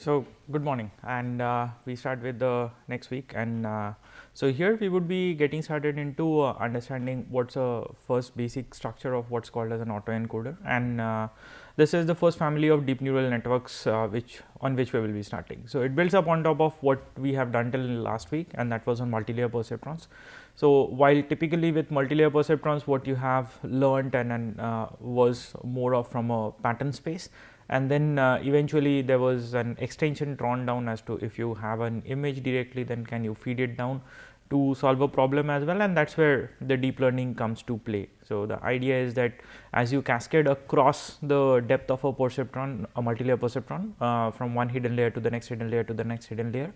So, good morning, and we start with the next week. And so here we would be getting started into understanding what's a first basic structure of what's called as an autoencoder, and this is the first family of deep neural networks which we will be starting. So it builds up on top of what we have done till last week, and that was on multilayer perceptrons. So while typically with multilayer perceptrons, what you have learned and was more of from a pattern space. And then eventually there was an extension drawn down as to if you have an image directly, then can you feed it down to solve a problem as well, and that is where the deep learning comes to play. So the idea is that as you cascade across the depth of a perceptron, a multilayer perceptron, from one hidden layer to the next hidden layer to the next hidden layer,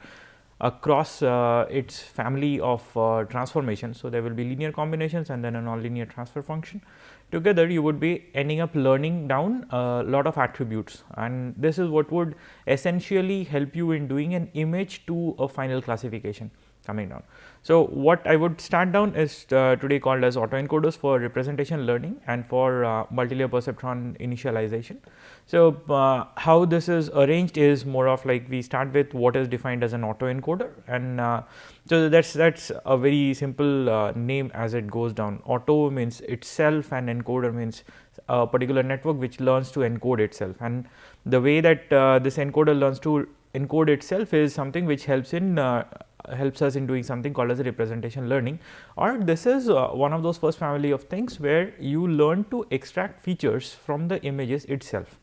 across its family of transformations. So there will be linear combinations and then a nonlinear transfer function. Together you would be ending up learning down a lot of attributes, and this is what would essentially help you in doing an image to a final classification coming down. So what I would start down is today called as autoencoders for representation learning and for multilayer perceptron initialization. So how this is arranged is more of like we start with what is defined as an autoencoder, and so that's a very simple name as it goes down. Auto means itself and encoder means a particular network which learns to encode itself, and the way that this encoder learns to encode itself is something which helps us in doing something called as a representation learning, or this is one of those first family of things where you learn to extract features from the images itself.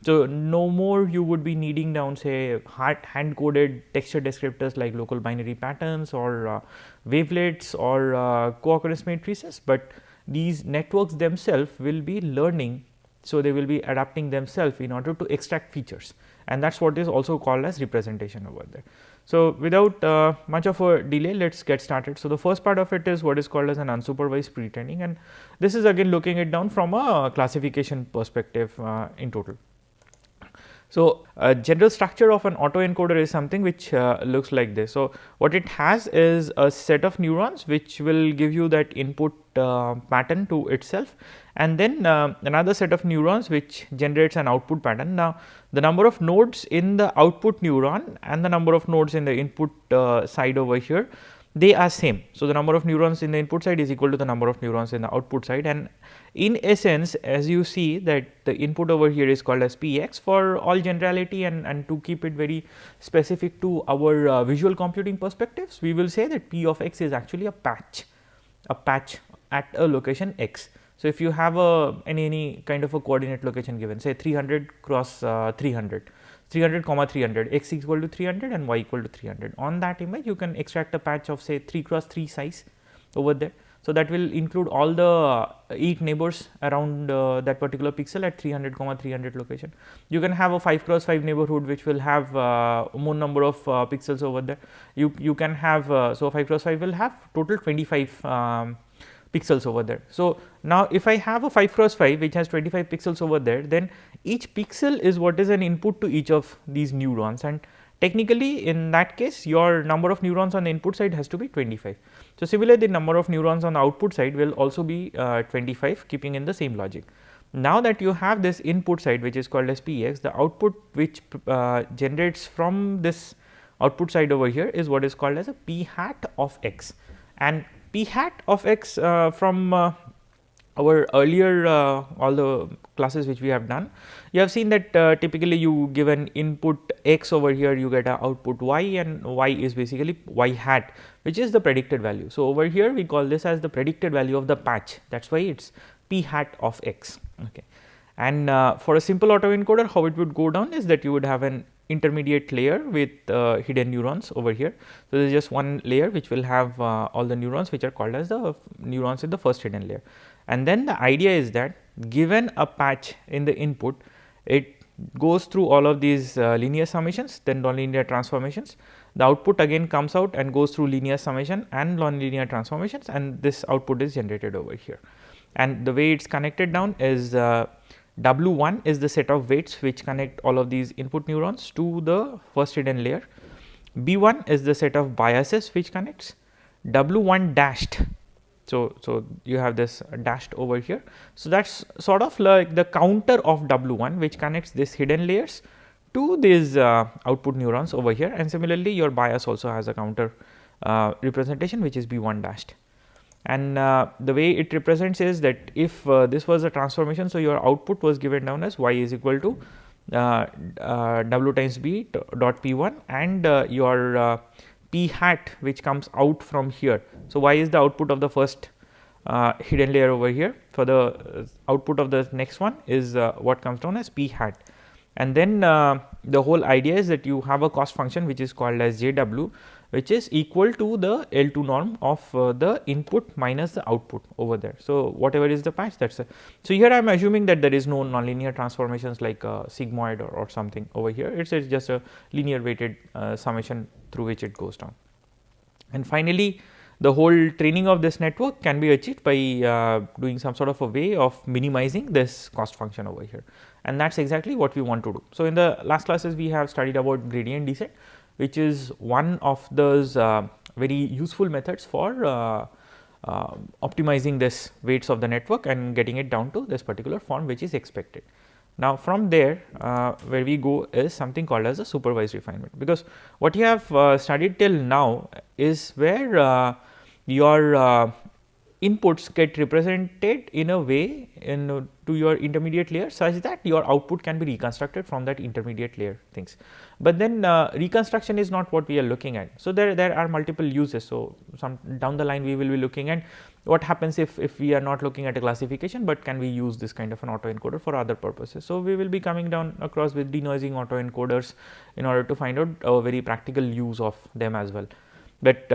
So no more you would be needing down say hand coded texture descriptors like local binary patterns or wavelets or co-occurrence matrices, but these networks themselves will be learning. So they will be adapting themselves in order to extract features, and that is what is also called as representation over there. So without much of a delay, let us get started. So the first part of it is what is called as an unsupervised pre-training, and this is again looking it down from a classification perspective in total. So a general structure of an autoencoder is something which looks like this. So what it has is a set of neurons which will give you that input pattern to itself, and then another set of neurons which generates an output pattern. Now the number of nodes in the output neuron and the number of nodes in the input side over here, they are same. So the number of neurons in the input side is equal to the number of neurons in the output side, and in essence as you see that the input over here is called as Px for all generality, and to keep it very specific to our visual computing perspectives, we will say that P of x is actually a patch at a location x. So if you have any kind of a coordinate location given, say 300 cross 300, 300 comma 300, x equal to 300 and y equal to 300. On that image you can extract a patch of say 3 cross 3 size over there. So that will include all the 8 neighbors around that particular pixel at 300 comma 300 location. You can have a 5 cross 5 neighborhood which will have more number of pixels over there. You can have so 5 cross 5 will have total 25 pixels over there. So now if I have a 5 cross 5 which has 25 pixels over there, then each pixel is what is an input to each of these neurons, and technically in that case your number of neurons on the input side has to be 25. So similarly the number of neurons on the output side will also be 25, keeping in the same logic. Now that you have this input side which is called as Px, the output which generates from this output side over here is what is called as a P hat of x, and P hat of x from our earlier all the classes which we have done, you have seen that typically you give an input x over here, you get an output y, and y is basically y hat which is the predicted value. So over here we call this as the predicted value of the patch, that is why it is P hat of x. Okay. And for a simple autoencoder, how it would go down is that you would have an intermediate layer with hidden neurons over here. So there is just one layer which will have all the neurons which are called as the neurons in the first hidden layer, and then the idea is that given a patch in the input, it goes through all of these linear summations, then nonlinear transformations. The output again comes out and goes through linear summation and nonlinear transformations, and this output is generated over here. And the way it is connected down is W1 is the set of weights which connect all of these input neurons to the first hidden layer. B1 is the set of biases which connects. W1 dashed, so you have this dashed over here. So that is sort of like the counter of W1 which connects this hidden layers to these output neurons over here, and similarly your bias also has a counter representation which is B1 dashed. And the way it represents is that if this was a transformation, so your output was given down as y is equal to w times b dot p1 and your p hat which comes out from here. So, y is the output of the first hidden layer over here. For the output of the next one is what comes down as p hat. And then the whole idea is that you have a cost function which is called as JW, which is equal to the L2 norm of the input minus the output over there. So, whatever is the patch, that's it. So, here I am assuming that there is no nonlinear transformations like sigmoid or something over here. It's just a linear weighted summation through which it goes down. And finally, the whole training of this network can be achieved by doing some sort of a way of minimizing this cost function over here, and that is exactly what we want to do. So, in the last classes we have studied about gradient descent, which is one of those very useful methods for optimizing this weights of the network and getting it down to this particular form which is expected. Now, from there where we go is something called as a supervised refinement, because what you have studied till now is where your inputs get represented in a way to your intermediate layer such that your output can be reconstructed from that intermediate layer things. But then reconstruction is not what we are looking at. So, there are multiple uses. So, some down the line we will be looking at what happens if we are not looking at a classification, but can we use this kind of an autoencoder for other purposes. So, we will be coming down across with denoising autoencoders in order to find out a very practical use of them as well. But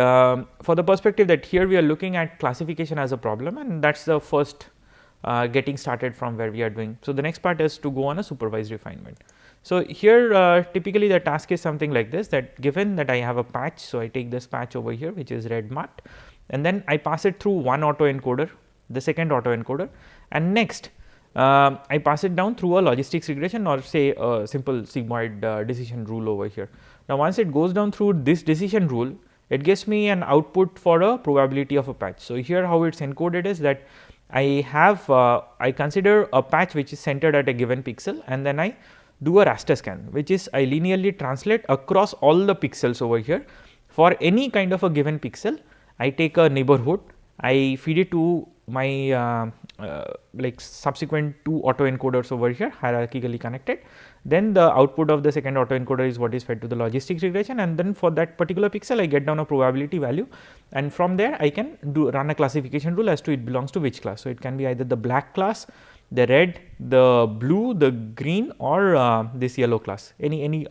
for the perspective that here we are looking at classification as a problem, and that is the first getting started from where we are doing. So, the next part is to go on a supervised refinement. So, here typically the task is something like this, that given that I have a patch. So, I take this patch over here which is red marked, and then I pass it through one autoencoder, the second autoencoder, and next I pass it down through a logistics regression or say a simple sigmoid decision rule over here. Now, once it goes down through this decision rule, it gives me an output for a probability of a patch. So, here how it is encoded is that I have I consider a patch which is centered at a given pixel, and then I do a raster scan, which is I linearly translate across all the pixels over here. For any kind of a given pixel, I take a neighborhood, I feed it to my like subsequent two autoencoders over here hierarchically connected. Then the output of the second autoencoder is what is fed to the logistics regression, and then for that particular pixel I get down a probability value, and from there I can run a classification rule as to it belongs to which class. So, it can be either the black class, the red, the blue, the green, or this yellow class, any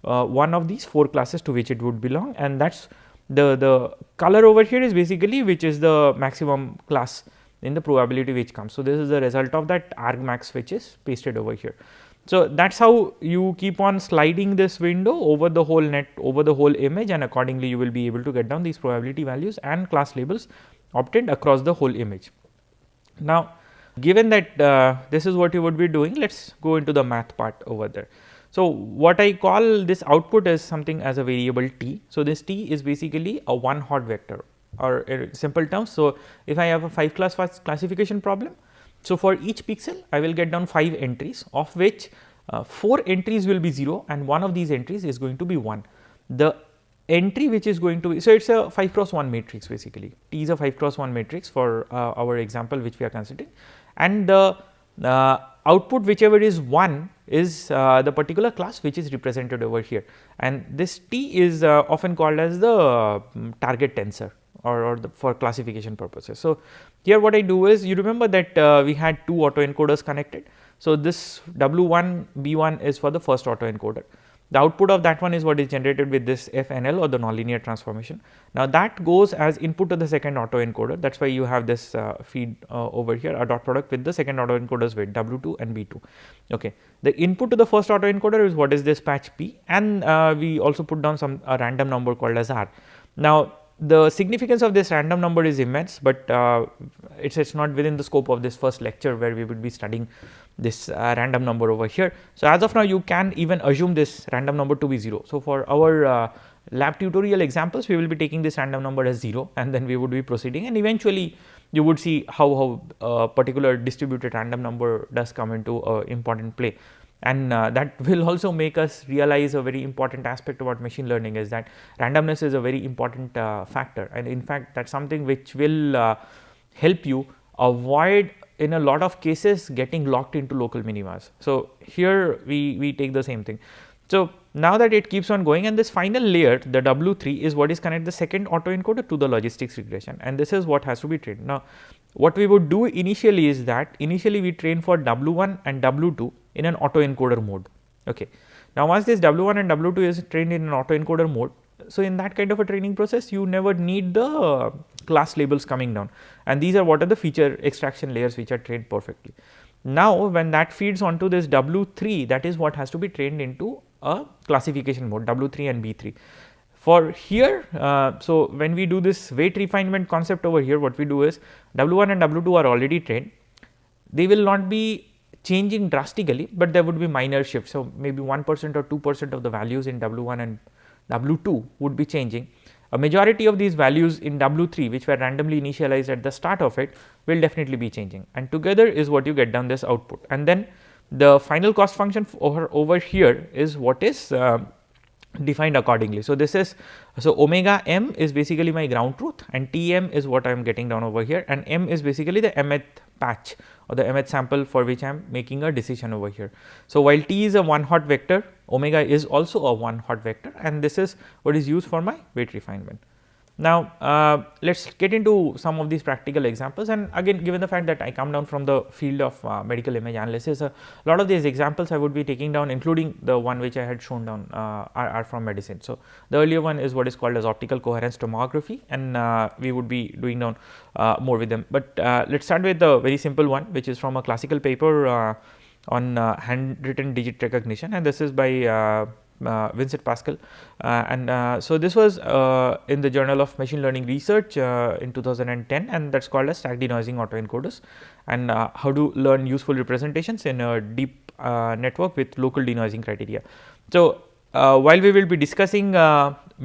one of these four classes to which it would belong, and that is the color over here is basically which is the maximum class in the probability which comes. So, this is the result of that argmax which is pasted over here. So, that is how you keep on sliding this window over the whole net, over the whole image, and accordingly you will be able to get down these probability values and class labels obtained across the whole image. Now, given that this is what you would be doing, let us go into the math part over there. So, what I call this output is something as a variable t. So, this t is basically a one hot vector, or in simple terms. So, if I have a 5 class classification problem, so for each pixel I will get down 5 entries, of which 4 entries will be 0 and one of these entries is going to be 1. The entry which is going to be, so it is a 5 cross 1 matrix basically, T is a 5 cross 1 matrix for our example which we are considering, and the output whichever is 1 is the particular class which is represented over here, and this T is often called as the target tensor or for classification purposes. So, here what I do is, you remember that we had two autoencoders connected. So, this W1 B1 is for the first autoencoder. The output of that one is what is generated with this FNL or the nonlinear transformation. Now, that goes as input to the second autoencoder. That is why you have this feed over here, a dot product with the second autoencoder's weight W2 and B2. Okay. The input to the first autoencoder is what is this patch P, and we also put down a random number called as R. Now, the significance of this random number is immense, but it is not within the scope of this first lecture where we would be studying this random number over here. So, as of now you can even assume this random number to be 0. So, for our lab tutorial examples we will be taking this random number as 0, and then we would be proceeding, and eventually you would see how a particular distributed random number does come into important play. And that will also make us realize a very important aspect about machine learning is that randomness is a very important factor, and in fact that's something which will help you avoid in a lot of cases getting locked into local minimas. So here we take the same thing. So now that it keeps on going, and this final layer, the W3, is what is connect the second autoencoder to the logistics regression, and this is what has to be trained. Now what we would do initially is that initially we train for W1 and W2 in an autoencoder mode. Okay. Now once this W1 and W2 is trained in an autoencoder mode, so in that kind of a training process you never need the class labels coming down, and these are what are the feature extraction layers which are trained perfectly. Now when that feeds onto this W3, that is what has to be trained into a classification mode, W3 and B3. For here, so when we do this weight refinement concept over here, what we do is W1 and W2 are already trained. They will not be changing drastically, but there would be minor shifts. So maybe 1% or 2% of the values in W1 and W2 would be changing. A majority of these values in W3, which were randomly initialized at the start of it, will definitely be changing, and together is what you get down this output. And then the final cost function over here is what is defined accordingly. So this is, so omega m is basically my ground truth, and Tm is what I am getting down over here, and m is basically the mth patch or the mth sample for which I am making a decision over here. So while T is a one hot vector, omega is also a one hot vector, and this is what is used for my weight refinement. Now let's get into some of these practical examples, and again, given the fact that I come down from the field of medical image analysis, a lot of these examples I would be taking down, including the one which I had shown down, are from medicine. So the earlier one is what is called as optical coherence tomography, and we would be doing down more with them. But let's start with the very simple one, which is from a classical paper on handwritten digit recognition, and this is by Vincent Pascal, and so this was in the Journal of Machine Learning Research in 2010, and that's called as stack denoising autoencoders, and how to learn useful representations in a deep network with local denoising criteria. So while we will be discussing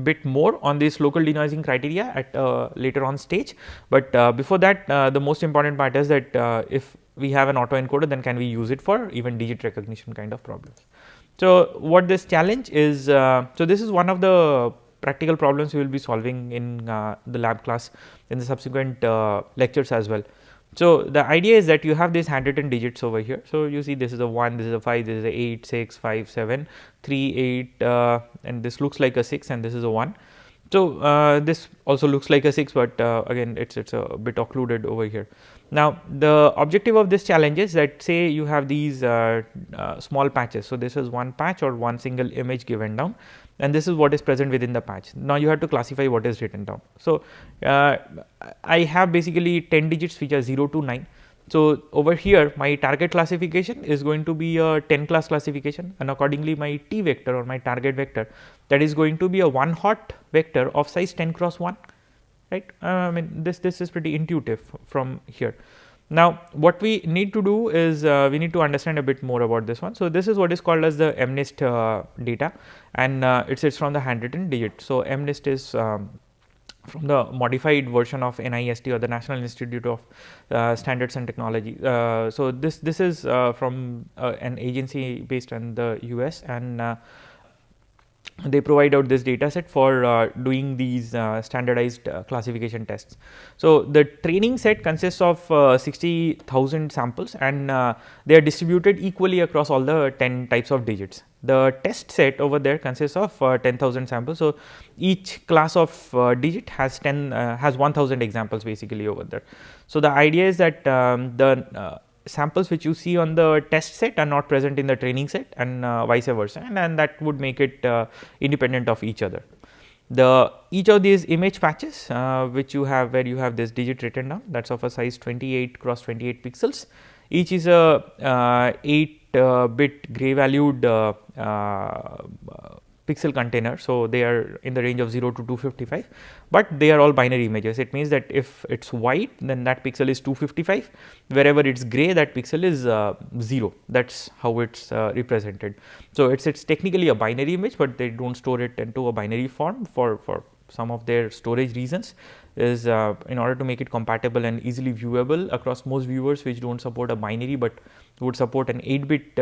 bit more on this local denoising criteria at later on stage, but before that the most important part is that if we have an autoencoder, then can we use it for even digit recognition kind of problems. So what this challenge is, so this is one of the practical problems we will be solving in the lab class in the subsequent lectures as well. So the idea is that you have these handwritten digits over here. So you see this is a 1, this is a 5, this is a 8, 6, 5, 7, 3, 8, and this looks like a 6, and this is a 1. So this also looks like a 6, but again it's a bit occluded over here. Now the objective of this challenge is that, say you have these small patches. So this is one patch or one single image given down, and this is what is present within the patch. Now you have to classify what is written down. So I have basically 10 digits which are 0 to 9. So over here my target classification is going to be a 10 class classification, and accordingly my T vector or my target vector, that is going to be a one hot vector of size 10 cross 1, right. I mean this is pretty intuitive from here. Now what we need to do is we need to understand a bit more about this one. So this is what is called as the MNIST data, and it's from the handwritten digit. So MNIST is from the modified version of NIST, or the National Institute of Standards and Technology. So this is from an agency based in the US, and they provide out this data set for doing these standardized classification tests. So the training set consists of 60,000 samples, and they are distributed equally across all the 10 types of digits. The test set over there consists of 10,000 samples. So each class of digit has 1,000 examples basically over there. So the idea is that the samples which you see on the test set are not present in the training set, and vice versa, and that would make it independent of each other. Each of these image patches which you have, where you have this digit written down, that's of a size 28 cross 28 pixels. Each is a 8 bit gray valued pixel container. So they are in the range of 0 to 255, but they are all binary images. It means that if it's white, then that pixel is 255, wherever it's gray, that pixel is 0. That's how it's represented. So it's technically a binary image, but they don't store it into a binary form for some of their storage reasons is in order to make it compatible and easily viewable across most viewers which don't support a binary but would support an 8-bit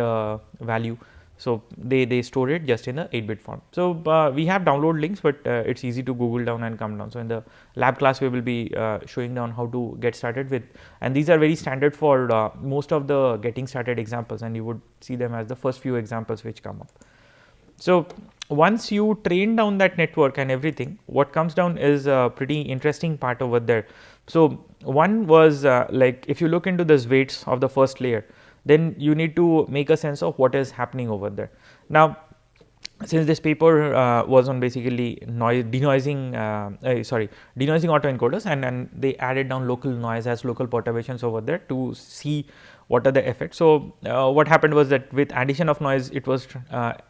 value. So they store it just in the 8-bit form. So we have download links, but it's easy to Google down and come down. So in the lab class we will be showing down how to get started with, and these are very standard for most of the getting started examples, and you would see them as the first few examples which come up. So once you train down that network and everything, what comes down is a pretty interesting part over there. So one was like if you look into this weights of the first layer, then you need to make a sense of what is happening over there. Now, since this paper was on basically denoising autoencoders, and they added down local noise as local perturbations over there to see what are the effects. So what happened was that with addition of noise, it was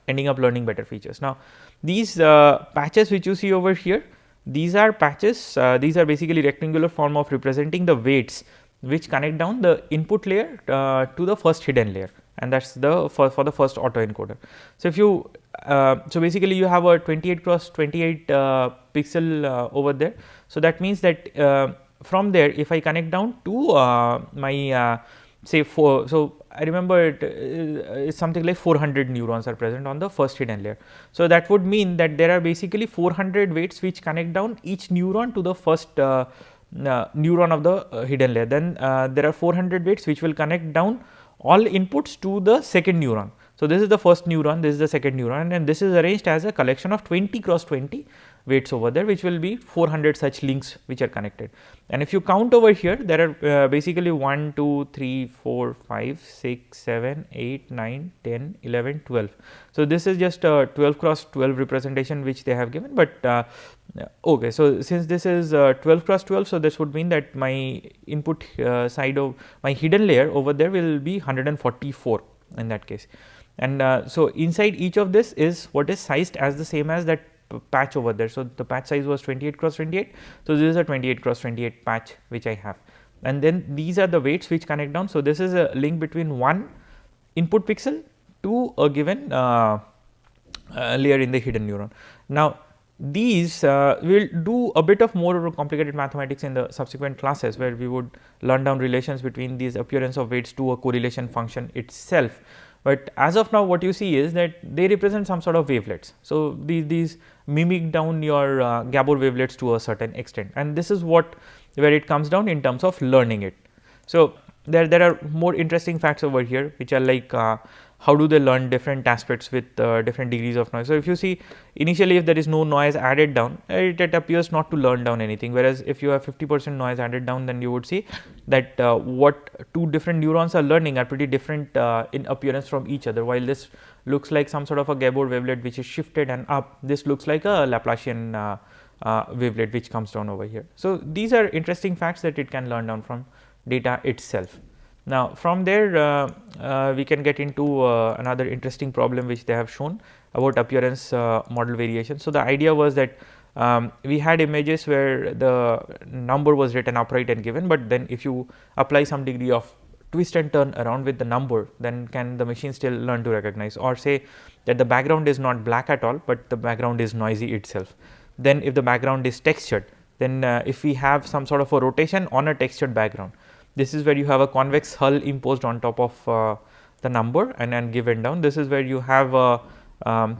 ending up learning better features. Now, these patches which you see over here, these are patches. These are basically rectangular form of representing the weights which connect down the input layer to the first hidden layer, and that's the for the first autoencoder. So if you so basically you have a 28 cross 28 pixel over there. So that means that from there, if I connect down to my say 4, so I remember it's something like 400 neurons are present on the first hidden layer. So that would mean that there are basically 400 weights which connect down each neuron to the first neuron of the hidden layer. Then there are 400 weights which will connect down all inputs to the second neuron. So this is the first neuron, this is the second neuron, and this is arranged as a collection of 20 cross 20 weights over there, which will be 400 such links which are connected. And if you count over here, there are basically 1, 2, 3, 4, 5, 6, 7, 8, 9, 10, 11, 12. So this is just a 12 cross 12 representation which they have given, but okay. So since this is 12 cross 12, so this would mean that my input side of my hidden layer over there will be 144 in that case. And so inside each of this is what is sized as the same as that patch over there. So the patch size was 28 cross 28. So this is a 28 cross 28 patch which I have, and then these are the weights which connect down. So this is a link between one input pixel to a given layer in the hidden neuron. Now these will do a bit of more complicated mathematics in the subsequent classes, where we would learn down relations between these appearance of weights to a correlation function itself. But as of now, what you see is that they represent some sort of wavelets. So these mimic down your Gabor wavelets to a certain extent, and this is what where it comes down in terms of learning it. So there are more interesting facts over here which are like how do they learn different aspects with different degrees of noise. So if you see initially, if there is no noise added down, it appears not to learn down anything, whereas if you have 50% noise added down, then you would see that what two different neurons are learning are pretty different in appearance from each other. While this looks like some sort of a Gabor wavelet which is shifted and up, this looks like a Laplacian wavelet which comes down over here. So these are interesting facts that it can learn down from data itself. Now from there we can get into another interesting problem which they have shown about appearance model variation. So the idea was that we had images where the number was written upright and given, but then if you apply some degree of twist and turn around with the number, then can the machine still learn to recognize, or say that the background is not black at all, but the background is noisy itself. Then if the background is textured, then if we have some sort of a rotation on a textured background, this is where you have a convex hull imposed on top of the number and given down. This is where you have a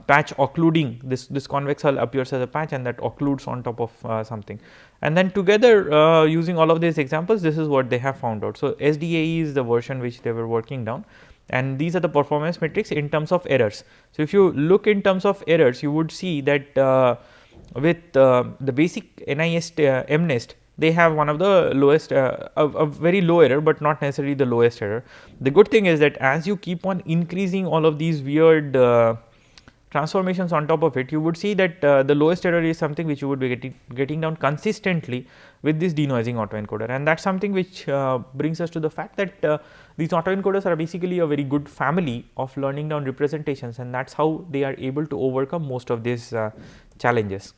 patch occluding. This convex hull appears as a patch, and that occludes on top of something. And then together using all of these examples, this is what they have found out. So SDAE is the version which they were working down, and these are the performance metrics in terms of errors. So if you look in terms of errors, you would see that with the basic NIST MNIST, they have one of the lowest, a very low error, but not necessarily the lowest error. The good thing is that as you keep on increasing all of these weird transformations on top of it, you would see that the lowest error is something which you would be getting down consistently with this denoising autoencoder, and that's something which brings us to the fact that these autoencoders are basically a very good family of learning down representations, and that's how they are able to overcome most of these challenges.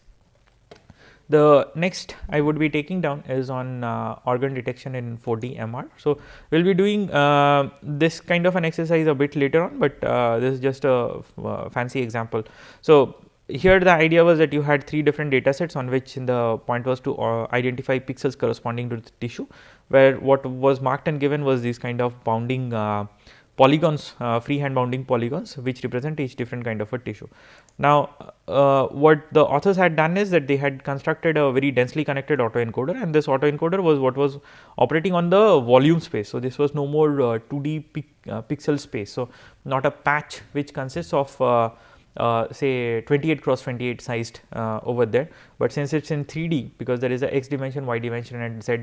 The next I would be taking down is on organ detection in 4D MR. So we will be doing this kind of an exercise a bit later on, but this is just a fancy example. So here the idea was that you had 3 different data sets on which the point was to identify pixels corresponding to the tissue, where what was marked and given was these kind of bounding polygons, freehand bounding polygons, which represent each different kind of a tissue. Now, what the authors had done is that they had constructed a very densely connected autoencoder, and this autoencoder was what was operating on the volume space. So, this was no more 2D pixel space. So, not a patch which consists of say 28 cross 28 sized over there, but since it is in 3D, because there is a x dimension, y dimension and z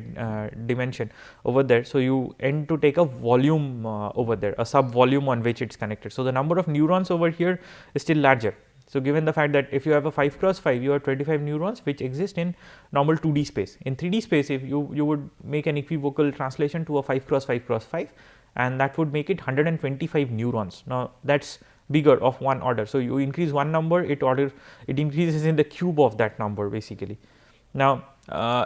dimension over there. So, you end to take a volume over there, a sub volume on which it is connected. So, the number of neurons over here is still larger. So, given the fact that if you have a 5 cross 5, you have 25 neurons which exist in normal 2D space. In 3D space, if you would make an equivocal translation to a 5 cross 5 cross 5, and that would make it 125 neurons. Now, that is bigger of one order. So, you increase one number, it increases in the cube of that number basically. Now,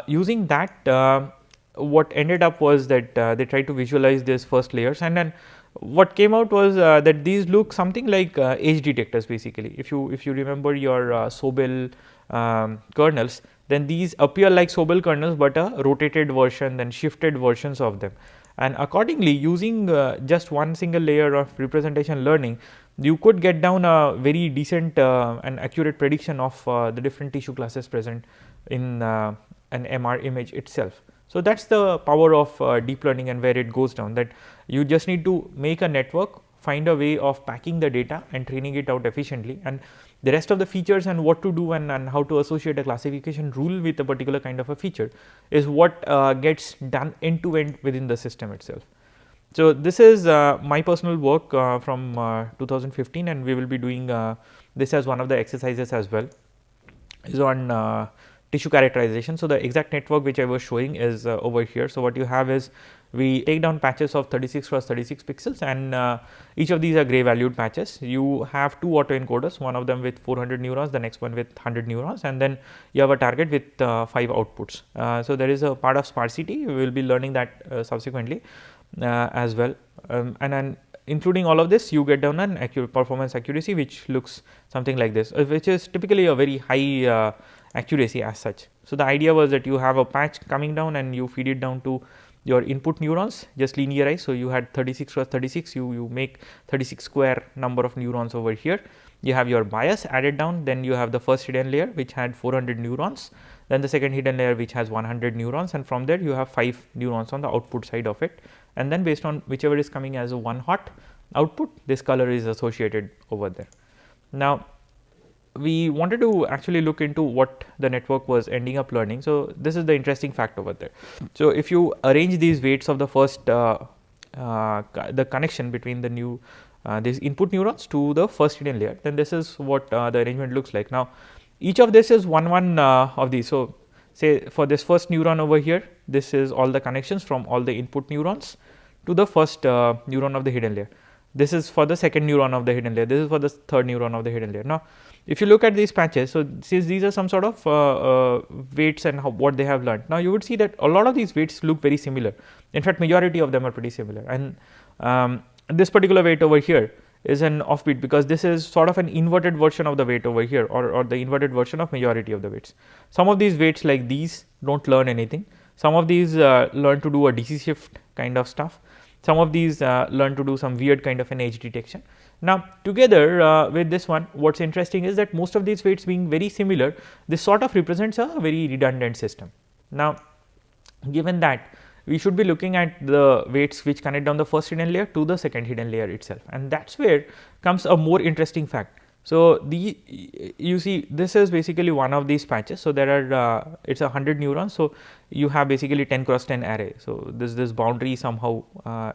using that, what ended up was that they tried to visualize these first layers, and then what came out was that these look something like edge detectors basically. If you remember your Sobel kernels, then these appear like Sobel kernels, but a rotated version, then shifted versions of them. And accordingly, using just one single layer of representation learning, you could get down a very decent and accurate prediction of the different tissue classes present in an MR image itself. So, that is the power of deep learning and where it goes down, that you just need to make a network, find a way of packing the data and training it out efficiently, and the rest of the features and what to do and how to associate a classification rule with a particular kind of a feature is what gets done end to end within the system itself. So, this is my personal work from 2015, and we will be doing this as one of the exercises as well, is on tissue characterization. So, the exact network which I was showing is over here. So, what you have is we take down patches of 36 cross 36 pixels, and each of these are gray valued patches. You have 2 autoencoders, one of them with 400 neurons, the next one with 100 neurons, and then you have a target with 5 outputs. So, there is a part of sparsity, we will be learning that subsequently as well, and then including all of this, you get down an performance accuracy which looks something like this, which is typically a very high accuracy as such. So, the idea was that you have a patch coming down and you feed it down to your input neurons, just linearize. So, you had 36 cross 36, you make 36 square number of neurons over here. You have your bias added down, then you have the first hidden layer which had 400 neurons, then the second hidden layer which has 100 neurons, and from there you have 5 neurons on the output side of it, and then based on whichever is coming as a one hot output, this color is associated over there. Now, we wanted to actually look into what the network was ending up learning. So, this is the interesting fact over there. So, if you arrange these weights of the first the connection between the new these input neurons to the first hidden layer, then this is what the arrangement looks like. Now, each of this is one of these. So, say for this first neuron over here, this is all the connections from all the input neurons to the first neuron of the hidden layer. This is for the second neuron of the hidden layer, this is for the third neuron of the hidden layer. Now, if you look at these patches, so since these are some sort of weights and what they have learned, now you would see that a lot of these weights look very similar. In fact, majority of them are pretty similar, and this particular weight over here is an offbeat, because this is sort of an inverted version of the weight over here, or the inverted version of majority of the weights. Some of these weights like these don't learn anything, some of these learn to do a DC shift kind of stuff, some of these learn to do some weird kind of an edge detection. Now, together with this one, what is interesting is that most of these weights being very similar, this sort of represents a very redundant system. Now, given that, we should be looking at the weights which connect down the first hidden layer to the second hidden layer itself, and that is where comes a more interesting fact. So, you see this is basically one of these patches. So, there are it is 100 neurons. So, you have basically 10 cross 10 array. So, this boundary somehow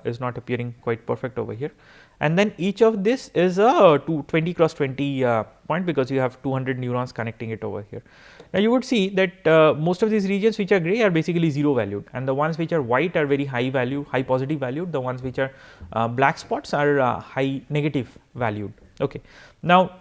is not appearing quite perfect over here, and then each of this is a 20 cross 20 point, because you have 200 neurons connecting it over here. Now, you would see that most of these regions which are gray are basically 0 valued, and the ones which are white are very high value, high positive valued, the ones which are black spots are high negative valued. Okay. Now,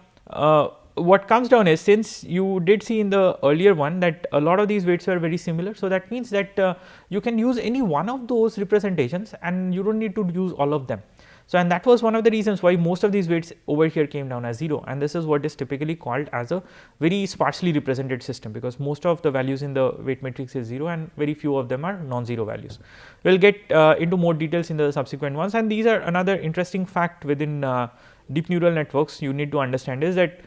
what comes down is, since you did see in the earlier one that a lot of these weights were very similar. So, that means that you can use any one of those representations and you do not need to use all of them. So, and that was one of the reasons why most of these weights over here came down as 0, and this is what is typically called as a very sparsely represented system, because most of the values in the weight matrix is 0 and very few of them are non-zero values. We will get into more details in the subsequent ones, and these are another interesting fact within deep neural networks you need to understand is that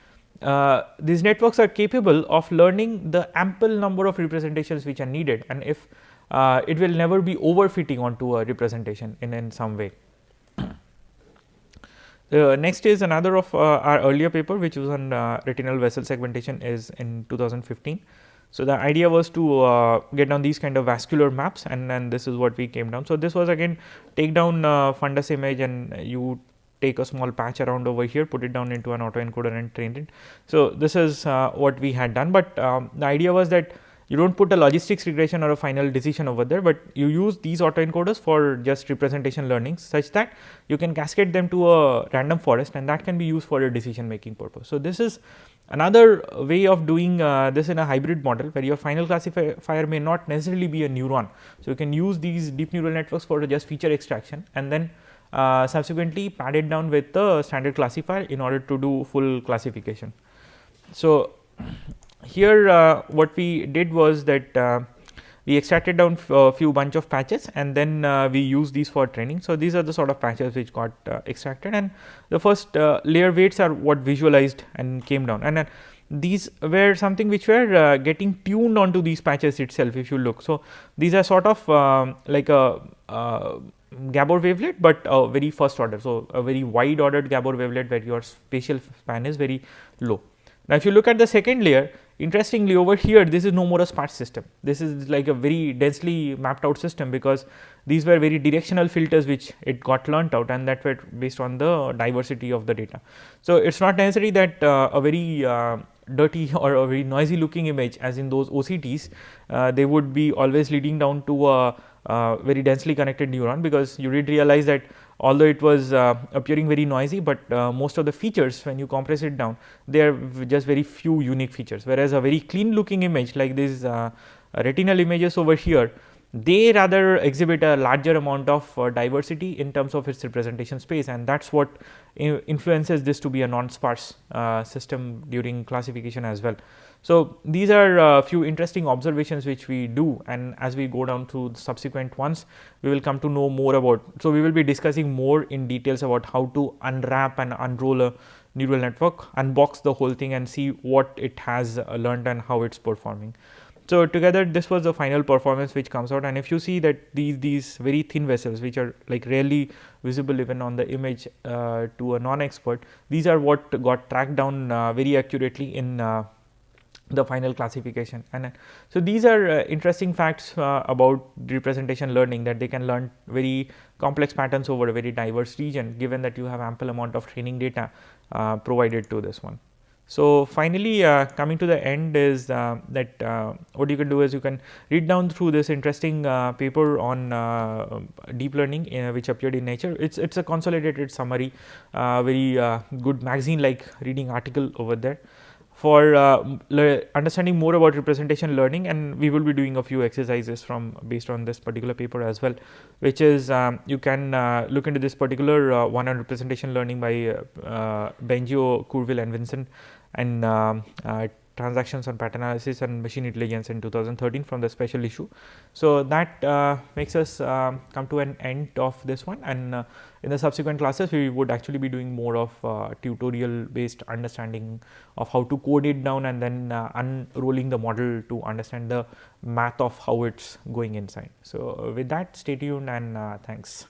these networks are capable of learning the ample number of representations which are needed, and if it will never be overfitting onto a representation in some way. Next is another of our earlier paper, which was on retinal vessel segmentation, is in 2015. So, the idea was to get down these kind of vascular maps, and then this is what we came down. So, this was again take down fundus image, and you take a small patch around over here, put it down into an autoencoder and train it. So, this is what we had done, but the idea was that you do not put a logistics regression or a final decision over there, but you use these autoencoders for just representation learning such that you can cascade them to a random forest, and that can be used for a decision making purpose. So, this is another way of doing this in a hybrid model, where your final classifier may not necessarily be a neuron. So, you can use these deep neural networks for just feature extraction, and then subsequently pad it down with the standard classifier in order to do full classification. So, here what we did was that we extracted down a few bunch of patches, and then we use these for training. So, these are the sort of patches which got extracted, and the first layer weights are what visualized and came down, and these were something which were getting tuned onto these patches itself if you look. So, these are sort of like a Gabor wavelet, but a very first order. So, a very wide ordered Gabor wavelet where your spatial span is very low. Now, if you look at the second layer, interestingly over here this is no more a sparse system. This is like a very densely mapped out system, because these were very directional filters which it got learnt out, and that were based on the diversity of the data. So, it is not necessary that a very dirty or a very noisy looking image, as in those OCTs, they would be always leading down to a very densely connected neuron, because you did realize that although it was appearing very noisy, but most of the features when you compress it down, they are just very few unique features, whereas a very clean looking image like these retinal images over here, they rather exhibit a larger amount of diversity in terms of its representation space, and that is what influences this to be a non-sparse system during classification as well. So, these are a few interesting observations which we do, and as we go down through the subsequent ones, we will come to know more about. So, we will be discussing more in details about how to unwrap and unroll a neural network, unbox the whole thing and see what it has learned and how it is performing. So, together this was the final performance which comes out, and if you see that these very thin vessels which are like rarely visible even on the image to a non-expert, these are what got tracked down very accurately in the final classification. And so, these are interesting facts about representation learning, that they can learn very complex patterns over a very diverse region, given that you have ample amount of training data provided to this one. So, finally, coming to the end is that what you can do is you can read down through this interesting paper on deep learning which appeared in Nature. It's a consolidated summary, very good magazine like reading article over there for understanding more about representation learning, and we will be doing a few exercises from based on this particular paper as well, which is you can look into this particular one on representation learning by Bengio, Courville and Vincent, and transactions on pattern analysis and machine intelligence in 2013 from the special issue. So, that makes us come to an end of this one, and in the subsequent classes we would actually be doing more of tutorial based understanding of how to code it down, and then unrolling the model to understand the math of how it is going inside. So, with that, stay tuned and thanks.